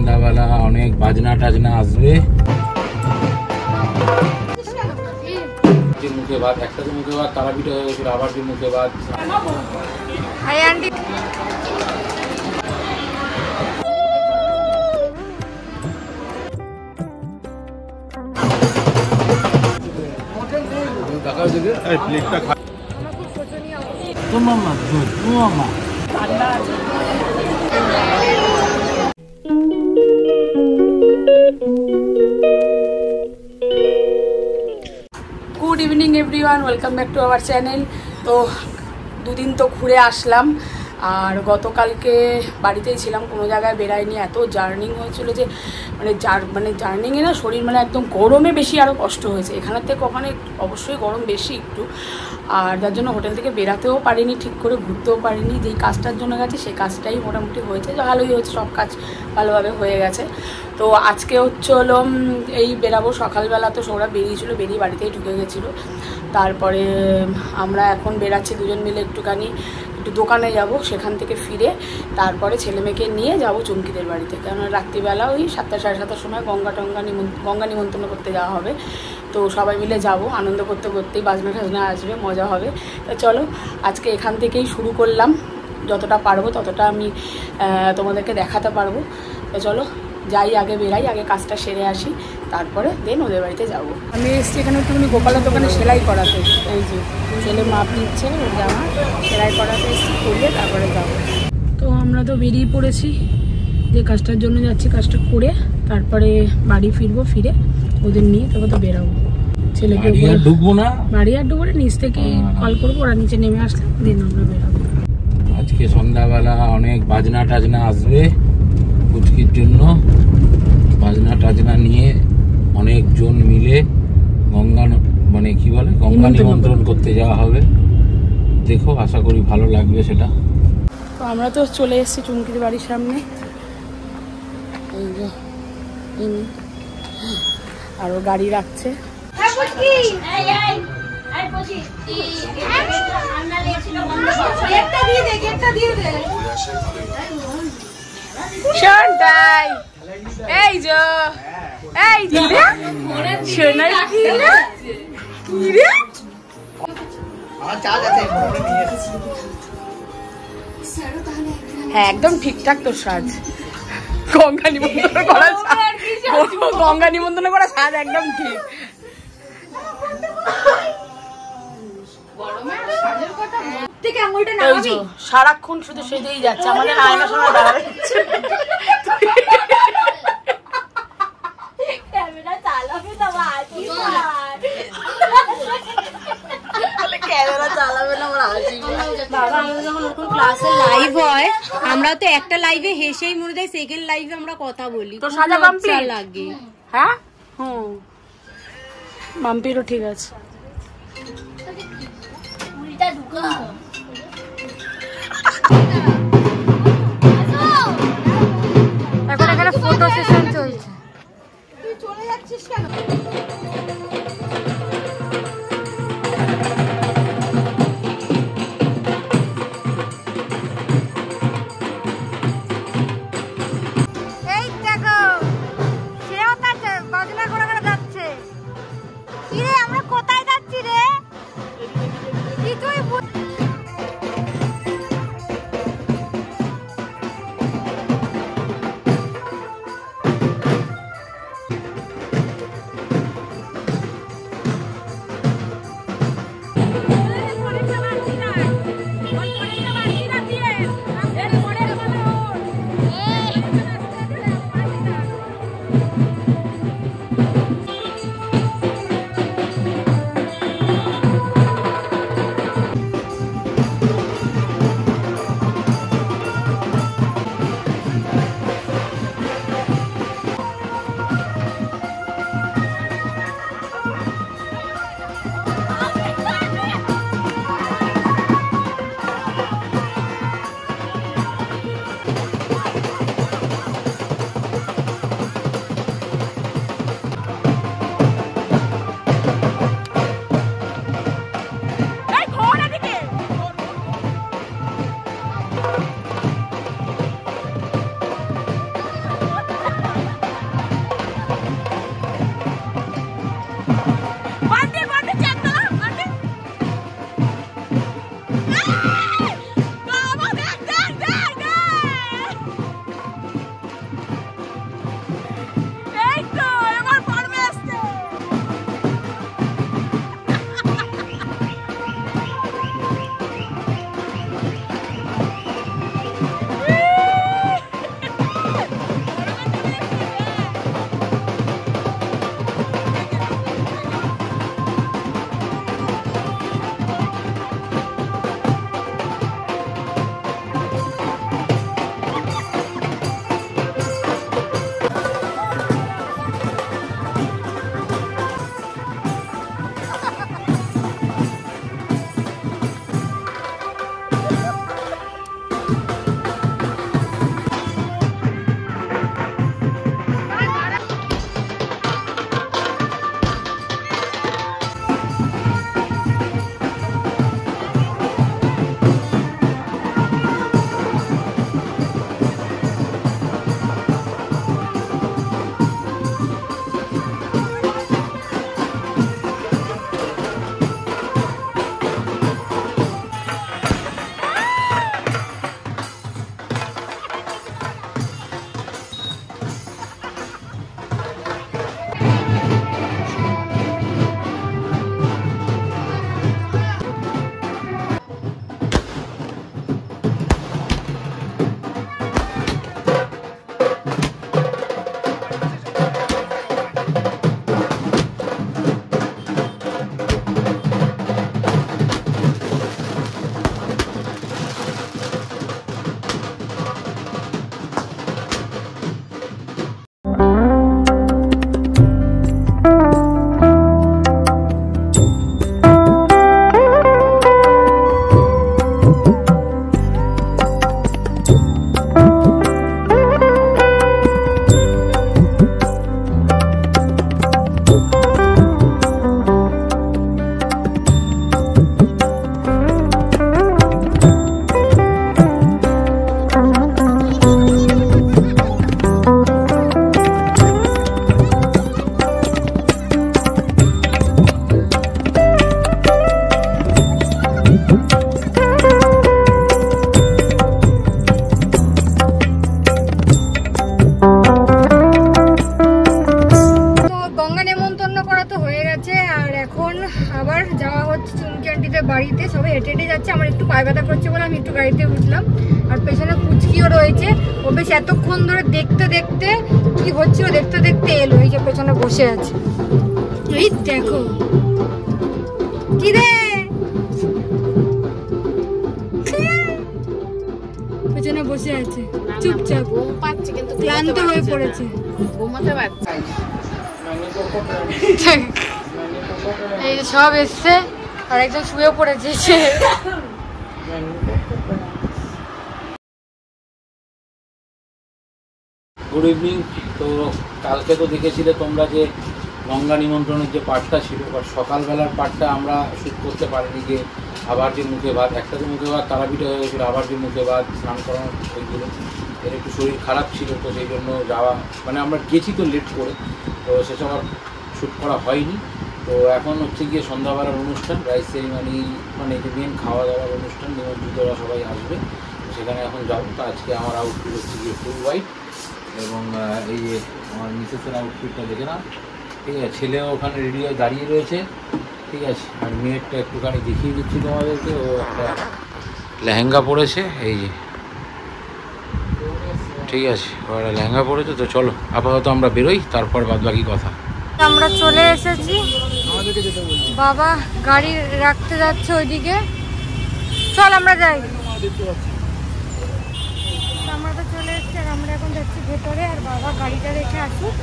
সন্ধ্যাবেলা অনেক বাজনা টাজনা আসবে। মুখে ভাত, একটা তো মুখে ভাত তারাপীঠ হয়ে গেছিল, আবার যে মুখে ভাত। Good evening everyone, welcome back to our channel. তো দুদিন তো ঘুরে আসলাম, আর গতকালকে বাড়িতেই ছিলাম, কোনো জায়গায় বেরাইনি। এত জার্নিং হয়েছিল যে মানে জার্নিংয়ে না শরীর মানে একদম গরমে বেশি আরও কষ্ট হয়েছে। এখানের থেকে ওখানে অবশ্যই গরম বেশি একটু, আর যার জন্য হোটেল থেকে বেরাতেও পারিনি, ঠিক করে ঘুরতেও পারিনি। যেই কাজটার জন্য গেছে সেই কাজটাই মোটামুটি হয়েছে, ভালোই হয়েছে, সব কাজ ভালোভাবে হয়ে গেছে। তো আজকে হচ্ছে হলো এই বেরাবো সকালবেলা, তো সৌরা বেরিয়েছিল, বেরিয়ে বাড়িতেই ঢুকে গেছিলো। তারপরে আমরা এখন বেরাচ্ছি দুজন মিলে, একটু দোকানে যাব, সেখান থেকে ফিরে তারপরে ছেলে মেয়েকে নিয়ে যাব চুমকিদের বাড়িতে। কেননা রাত্রিবেলা ওই 7টা সাড়ে 7টার সময় গঙ্গা নিমন্ত্রণ করতে যাওয়া হবে। তো সবাই মিলে যাব, আনন্দ করতে করতেই বাজনা টাজনা আসবে, মজা হবে। তো চলো আজকে এখান থেকেই শুরু করলাম, যতটা পারবো ততটা আমি তোমাদেরকে দেখাতে পারবো। তো চলো যাই, আগে বেরাই, আগে কাজটা সেরে আসি, তারপরে দেন ওদের বাড়িতে যাব। আমি এসেছি এখানে একটুখানি গোপালের দোকানে সেলাই করাতে। এই যে ছেলে মাপ নিচ্ছে ওর জামা, সেলাই করাতে এসেছি, করিয়ে তারপরে যাব। তো আমরা তো বেরিয়ে পড়েছি, যে কাজটার জন্য যাচ্ছি কাজটা করে তারপরে বাড়ি ফিরবো, ফিরে ওদের নিয়ে তারপর তো বেরাবো। ছেলেকে ঢুকবো না, বাড়ি আর ঢুকবো না, নিচ থেকে কল করবো, ওরা নিচে নেমে আসলে দেন আমরা বেরাবো। আজকে সন্ধ্যাবেলা অনেক বাজনা টাজনা আসবে পুচকির জন্য। বাজনা টাজনা নিয়ে অনেকজন মিলে গঙ্গা নিমন্ত্রণ করতে যাওয়া হবে। দেখো, আশা করি ভালো লাগবে সেটা। তো আমরা তো চলে এসেছি চুমকির বাড়ির সামনে, এই যে আরো গাড়ি রাখছে। এই যে সোনার হ্যাঁ একদম ঠিকঠাক তো সাজ। গঙ্গা নিমন্ত্রণ করা সাজ একদম ঠিক। সারাক্ষণ শুধু সেজেই যাচ্ছে, আমাদের আয়না সময় দাঁড়াবে লাইভ হয়, আমরা তো একটা লাইভে হেসেই মনে যায় সেকেন্ড লাইভে আমরা কথা বলি, তো সাজা কমপ্লিট লাগে। হ্যাঁ বাম্পিরও ঠিক আছে। এখন এখানে ফটো সেশন চলছে। তুই চলে যাচ্ছিস কেন? এই দেখো সেও তাছে বাজনা করে করে যাচ্ছে। কি রে, আমরা কোথায় যাচ্ছি রে? কিছুই বাড়িতে সবাই হেঁটে হেঁটে যাচ্ছে, আমার একটু পায়ে ব্যথা করছে বলে আমি একটু গাড়িতে উঠলাম। আর পেছনে পুচকিও রয়েছে, ও বেশ এতক্ষণ ধরে দেখতে দেখতে কি হচ্ছিল দেখতে দেখতে এলো, এই যে পেছনে বসে আছে। এই দেখো কি রে, পেছনে বসে আছে চুপচাপ, ক্লান্ত হয়ে পড়েছে। এই সব এসছে আর একজন শুয়ে পড়েছে। Good evening. তো কালকে তো দেখেছিলে তোমরা যে গঙ্গা নিমন্ত্রণের যে পার্টটা ছিল, বা সকালবেলার পার্টটা আমরা শ্যুট করতে পারিনি। যে আবার যে মুখে ভাত, একটা তো মুখে ভাত তারাপীঠে হয়ে গেছিলো, আবার যে মুখে ভাত স্নান করানো হয়েছিলো, এর একটু শরীর খারাপ ছিল, তো সেই জন্য যাওয়া মানে আমরা গেছি তো লেট করে, তো সেসব আর শ্যুট করা হয়নি। তো এখন হচ্ছে গিয়ে সন্ধ্যাবেলার অনুষ্ঠান, রাইস সেরিমানি, মানে যে মেন খাওয়া দাওয়ার অনুষ্ঠান, নিমন্ত্রিতরা সবাই আসবে, সেখানে এখন যাবো। তো আজকে আমার আউটফিট হচ্ছে গিয়ে ফুল হোয়াইট, এবং এই যে আমার মিসেসের আউটফিটটা দেখে না, ঠিক আছে। ছেলেও ওখানে রেডি হয়ে দাঁড়িয়ে রয়েছে, ঠিক আছে। আর মেয়েরটা একটুখানি দেখিয়ে দিচ্ছি তোমাদেরকে, ও একটা লেহেঙ্গা পরেছে, এই যে, ঠিক আছে, ও একটা লেহেঙ্গা পরেছে। তো চলো আপাতত আমরা বেরোই, তারপর বাদ বাকি কথা। আমরা চলে এসেছি, বাবা গাড়ি রাখতে যাচ্ছে ওইদিকে, চল আমরা যাই। আমরা তো চলে এসেছি আর আমরা এখন যাচ্ছি ভেতরে, আর বাবা গাড়িটা রেখে আসুক।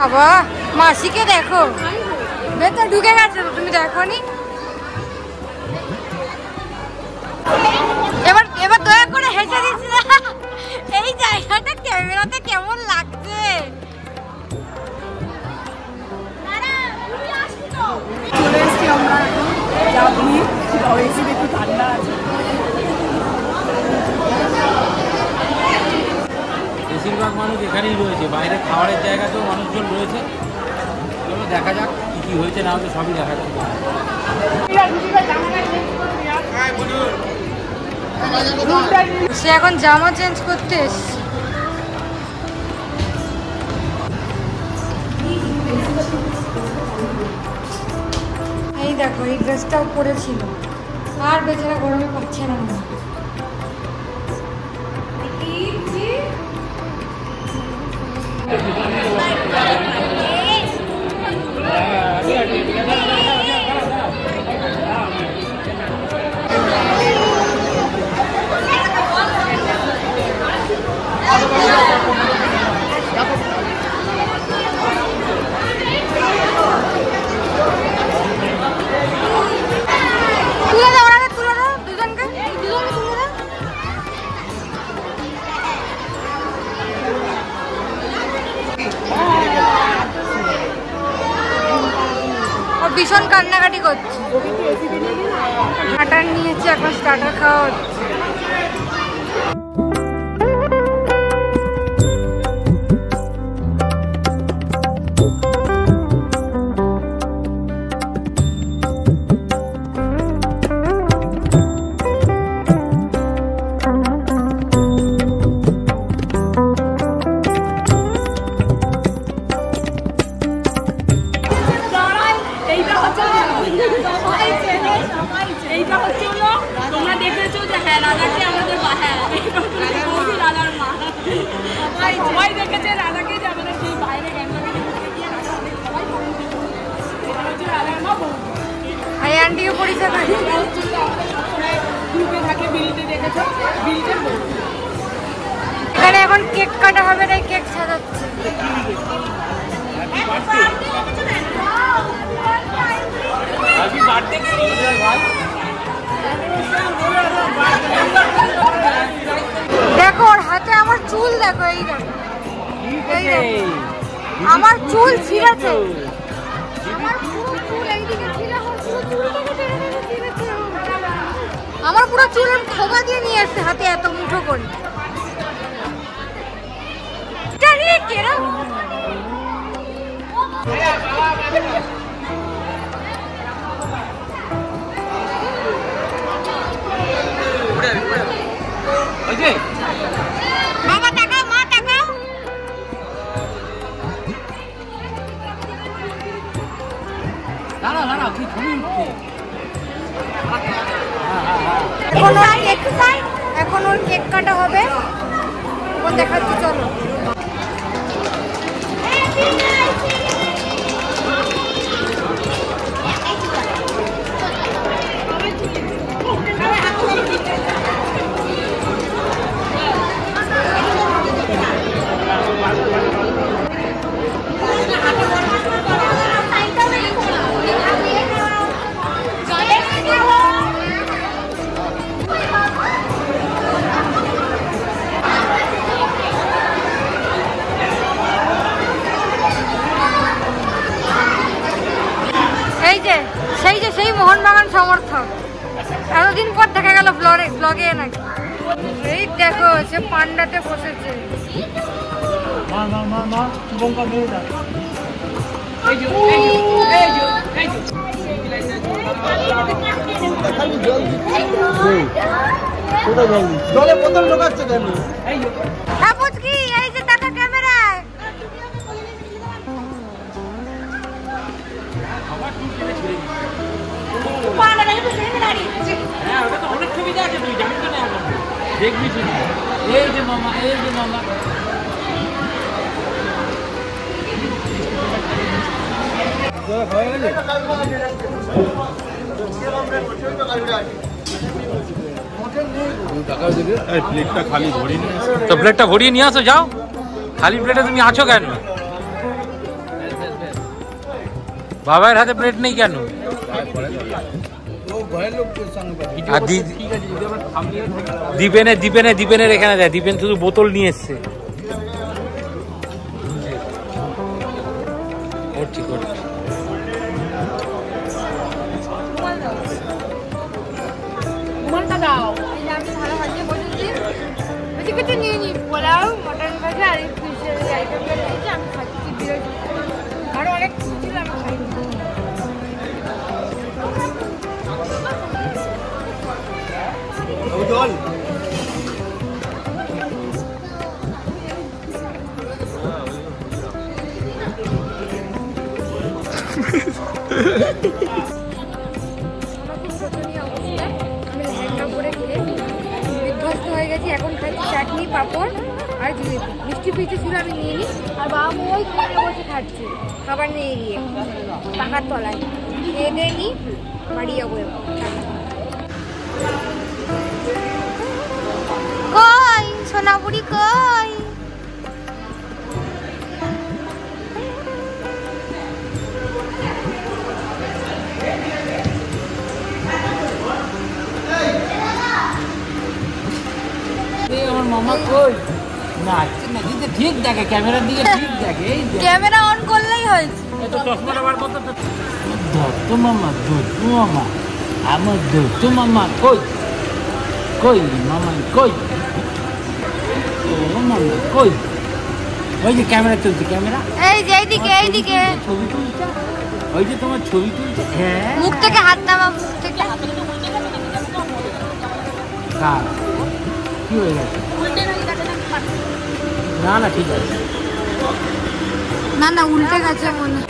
বাবা মাসিকে দেখো, ভেতর ঢুকে গেছে, তুমি দেখো নি? এবার এবার দয়া করে হেসে দিচ্ছি না, এই জায়গাটা ক্যামেরাতে কেমন লাগছে। চলে এসছি আমরা, যাবি এসি একটু ঠান্ডা আছে। বেশিরভাগ মানুষ এখানেই রয়েছে, বাইরে খাবারের জায়গাতেও মানুষজন রয়েছে। চলো দেখা যাক কী কী হয়েছে না হচ্ছে, সবই দেখাচ্ছি। সে এখন জামা চেঞ্জ করতে এসছে। এই দেখো এই ড্রেসটাও পরেছিল, আর বেচারা গরমে পাচ্ছে না। ভীষণ কান্নাকাটি করছে, স্টার্টার নিয়েছে, এখন স্টার্টার খাওয়া হচ্ছে। এইটা হচ্ছে হলো তোমরা দেখেছো যে হ্যাঁ রাধাকে আমাদের রাধার মা সবাই দেখেছে রাধাকে যে আমাদের সেই বাইরে গ্যাংটকে গিয়ে সবাই হচ্ছে রাধার মা বউ আন্টিও পরিচয় গ্রুপে থাকে বিলতে দেখেছো বিলটের বউ। এখানে এখন কেক কাটা হবে, তাই কেক সাজাচ্ছে। দেখো ওর হাতে আমার চুল, দেখো এই দেখো, এই দেখো আমার চুল ছিঁড়েছে, আমার পুরো চুল এইদিকে ছিল, আমার পুরো চুল খোপা দিয়ে নিয়ে আসছে হাতে এত মুঠো করে। বাবা টাকা, মা টাকা। এখন ওর কেক কাটা হবে, ওর দেখাচ্ছি চলো। সেই মোহনবাগান সমর্থক এতদিন পর দেখা গেল ব্লগে নাকি। এই দেখো সে পান্ডাতে বসেছে। জলে বোতল ঢোকাচ্ছে কেন? এই যে টাকা ক্যামেরায় অনেক সুবিধা আছে, তুই জানিস না এখন দেখবি শুনি। এই যে মামা, এই যে মামা, তো প্লেটটা ভরিয়ে নিয়ে আসো, যাও। খালি প্লেটে তুমি আছো কেন? বাবার হাতে প্লেট নেই কেন? দীপেনের এখানে দেয়, দীপেন শুধু বোতল নিয়ে এসছে। পোলাও, মটন ভাজা আর আমি খাচ্ছি, আরো অনেক কিছু ছিল আমি খাইনি। জল এখন খাচ্ছি চাটনি, পাঁপড় আর জিলিপি। মিষ্টি পিঠে ছিল আমি নিয়ে নিই, আর বাবা ওই কোণে বসে খাচ্ছে খাবার নিয়ে গিয়ে পাখার তলায়। খেয়ে দিয়ে নিই, বাড়ি যাবো। কই সোনাপুরি কই? আমার মামা কই? না ঠিক দেখে, ক্যামেরার দিকে ঠিক দেখে। এই ক্যামেরা অন করলেই হয়েছে। চশমাটা বার করতে ধরতো মামা, ধরতো মামা, আমার ধরতো মামা। কই কই মামা কই? ও মামা কই? ওই যে ক্যামেরা চলছে, ক্যামেরা এই যে এইদিকে, এইদিকে ছবি তুলছে, ওই যে তোমার ছবি তুলছে। হ্যাঁ, মুখ থেকে হাত নামা, মুখ থেকে কি হয়ে গেছে? না না ঠিক আছে, না না উল্টে গেছে মনে।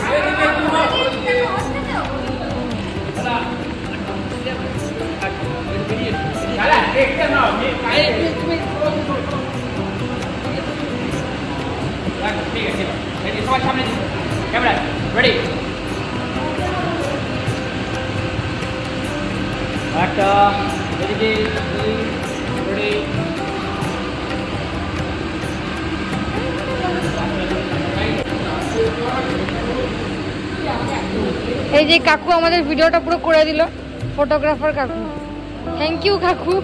সবার সামনে ক্যামেরা রেডি একটা রেডি এই যে কাকু আমাদের ভিডিওটা পুরো করে দিল, ফটোগ্রাফার কাকু। থ্যাংক ইউ কাকু।